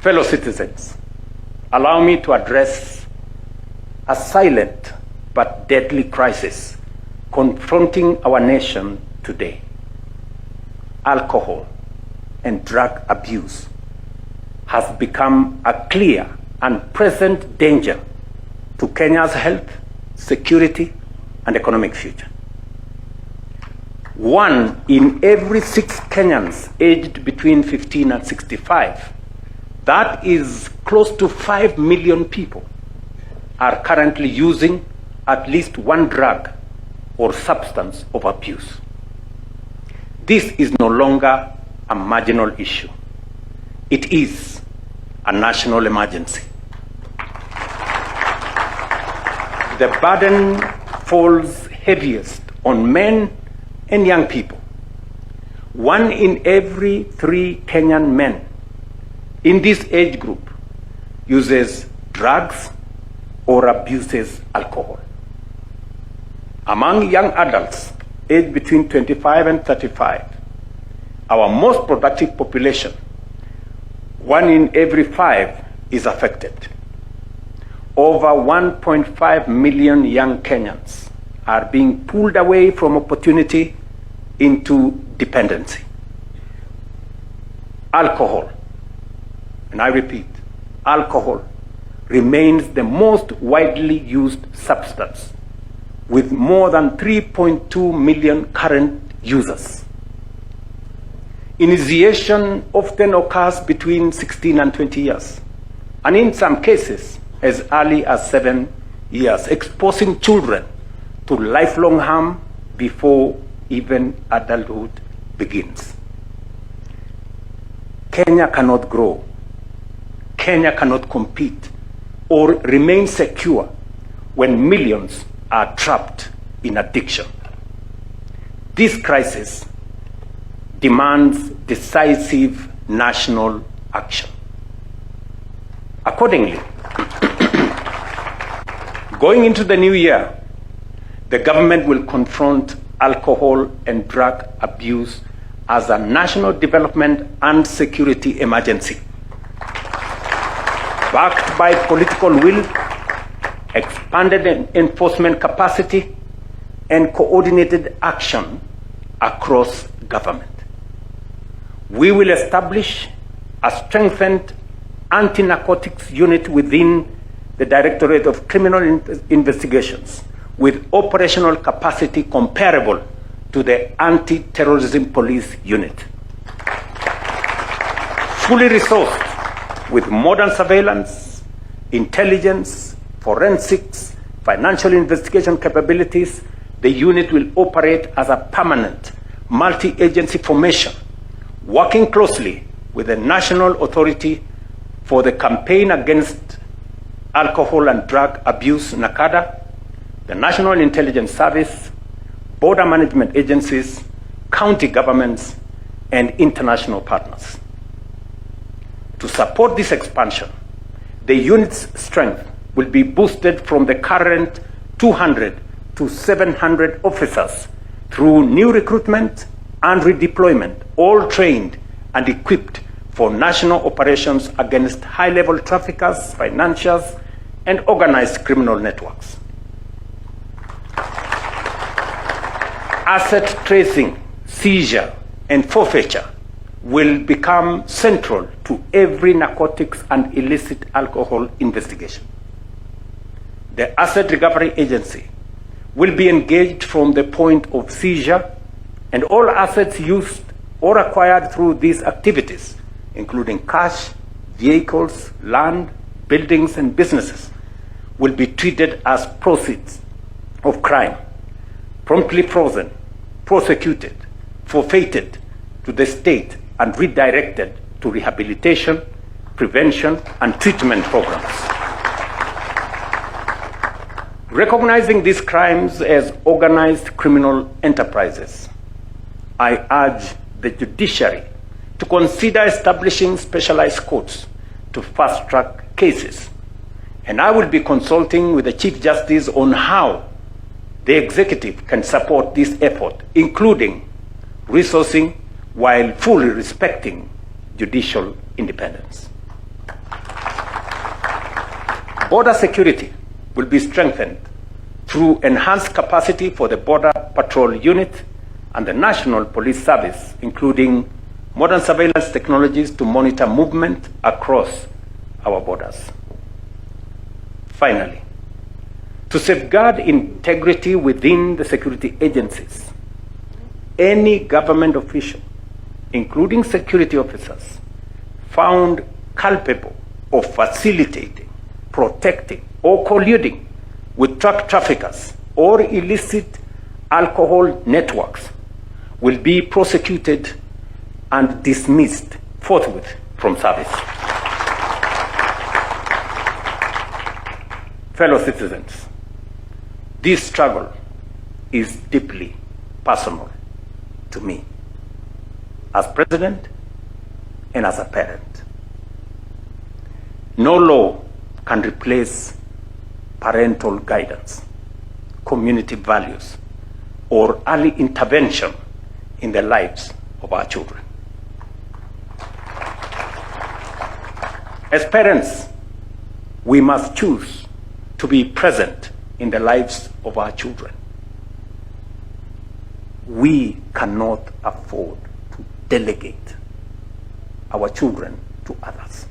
Fellow citizens, allow me to address a silent but deadly crisis confronting our nation today. Alcohol and drug abuse has become a clear and present danger to Kenya's health, security, and economic future. 1 in every 6 Kenyans aged between 15 and 65, that is close to 5 million people, are currently using at least one drug or substance of abuse. This is no longer a marginal issue. It is a national emergency. The burden falls heaviest on men and young people. 1 in every 3 Kenyan men in this age group uses drugs or abuses alcohol. Among young adults aged between 25 and 35, our most productive population, 1 in every 5 is affected. Over 1.5 million young Kenyans are being pulled away from opportunity into dependency. Alcohol, and I repeat, alcohol remains the most widely used substance, with more than 3.2 million current users. Initiation often occurs between 16 and 20 years, and in some cases as early as 7 years, exposing children to lifelong harm before even adulthood begins. Kenya cannot grow, Kenya cannot compete or remain secure when millions are trapped in addiction. This crisis demands decisive national action. Accordingly, going into the new year, the government will confront alcohol and drug abuse as a national development and security emergency, backed by political will, expanded enforcement capacity, and coordinated action across government. We will establish a strengthened anti-narcotics unit within the Directorate of Criminal Investigations with operational capacity comparable to the anti-terrorism police unit. Fully resourced with modern surveillance, intelligence, forensics, financial investigation capabilities, the unit will operate as a permanent multi-agency formation, working closely with the National Authority for the Campaign Against Alcohol and Drug Abuse, NACADA, the National Intelligence Service, border management agencies, county governments, and international partners. To support this expansion, the unit's strength will be boosted from the current 200 to 700 officers through new recruitment and redeployment, all trained and equipped for national operations against high-level traffickers, financiers, and organized criminal networks. Asset tracing, seizure, and forfeiture will become central to every narcotics and illicit alcohol investigation. The Asset Recovery Agency will be engaged from the point of seizure, and all assets used or acquired through these activities, including cash, vehicles, land, buildings, and businesses, will be treated as proceeds of crime, promptly frozen, prosecuted, forfeited to the state, and redirected to rehabilitation, prevention, and treatment programs. Recognizing these crimes as organized criminal enterprises, I urge the judiciary to consider establishing specialized courts to fast-track cases, and I will be consulting with the Chief Justice on how the executive can support this effort, including resourcing while fully respecting judicial independence. border security will be strengthened through enhanced capacity for the Border Patrol Unit and the National Police Service, including modern surveillance technologies to monitor movement across our borders. Finally, to safeguard integrity within the security agencies, any government official, including security officers, found culpable of facilitating, protecting, or colluding with drug traffickers or illicit alcohol networks will be prosecuted and dismissed forthwith from service. Fellow citizens, this struggle is deeply personal to me as president and as a parent. No law can replace parental guidance, community values, or early intervention in the lives of our children. As parents, we must choose to be present in the lives of our children. We cannot afford to delegate our children to others.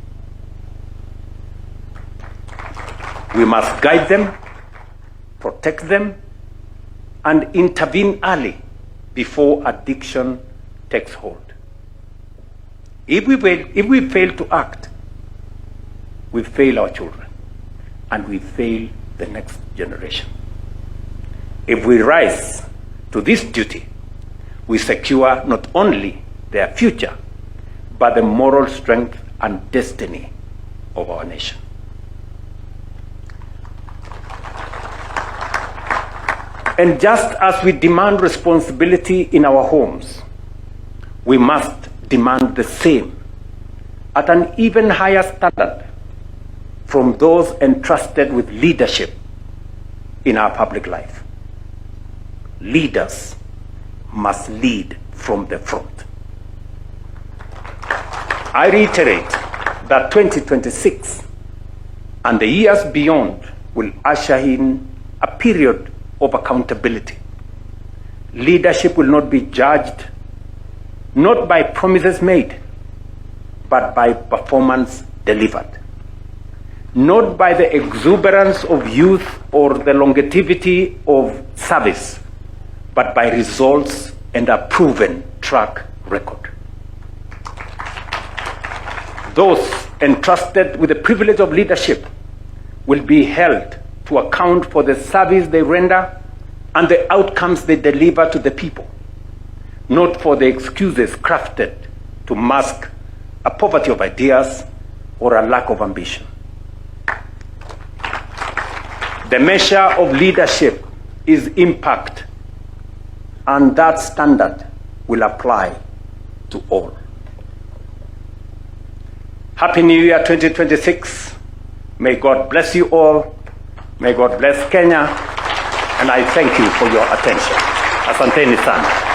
We must guide them, protect them, and intervene early before addiction takes hold. If we fail to act, we fail our children and we fail the next generation. If we rise to this duty, we secure not only their future, but the moral strength and destiny of our nation. And just as we demand responsibility in our homes, we must demand the same at an even higher standard from those entrusted with leadership in our public life. Leaders must lead from the front. I reiterate that 2026 and the years beyond will usher in a period of accountability. Leadership will not be judged not by promises made, but by performance delivered. Not by the exuberance of youth or the longevity of service, but by results and a proven track record. Those entrusted with the privilege of leadership will be held to account for the service they render and the outcomes they deliver to the people, not for the excuses crafted to mask a poverty of ideas or a lack of ambition. The measure of leadership is impact, and that standard will apply to all. Happy New Year 2026. May God bless you all. May God bless Kenya. And I thank you for your attention. Asanteni sana.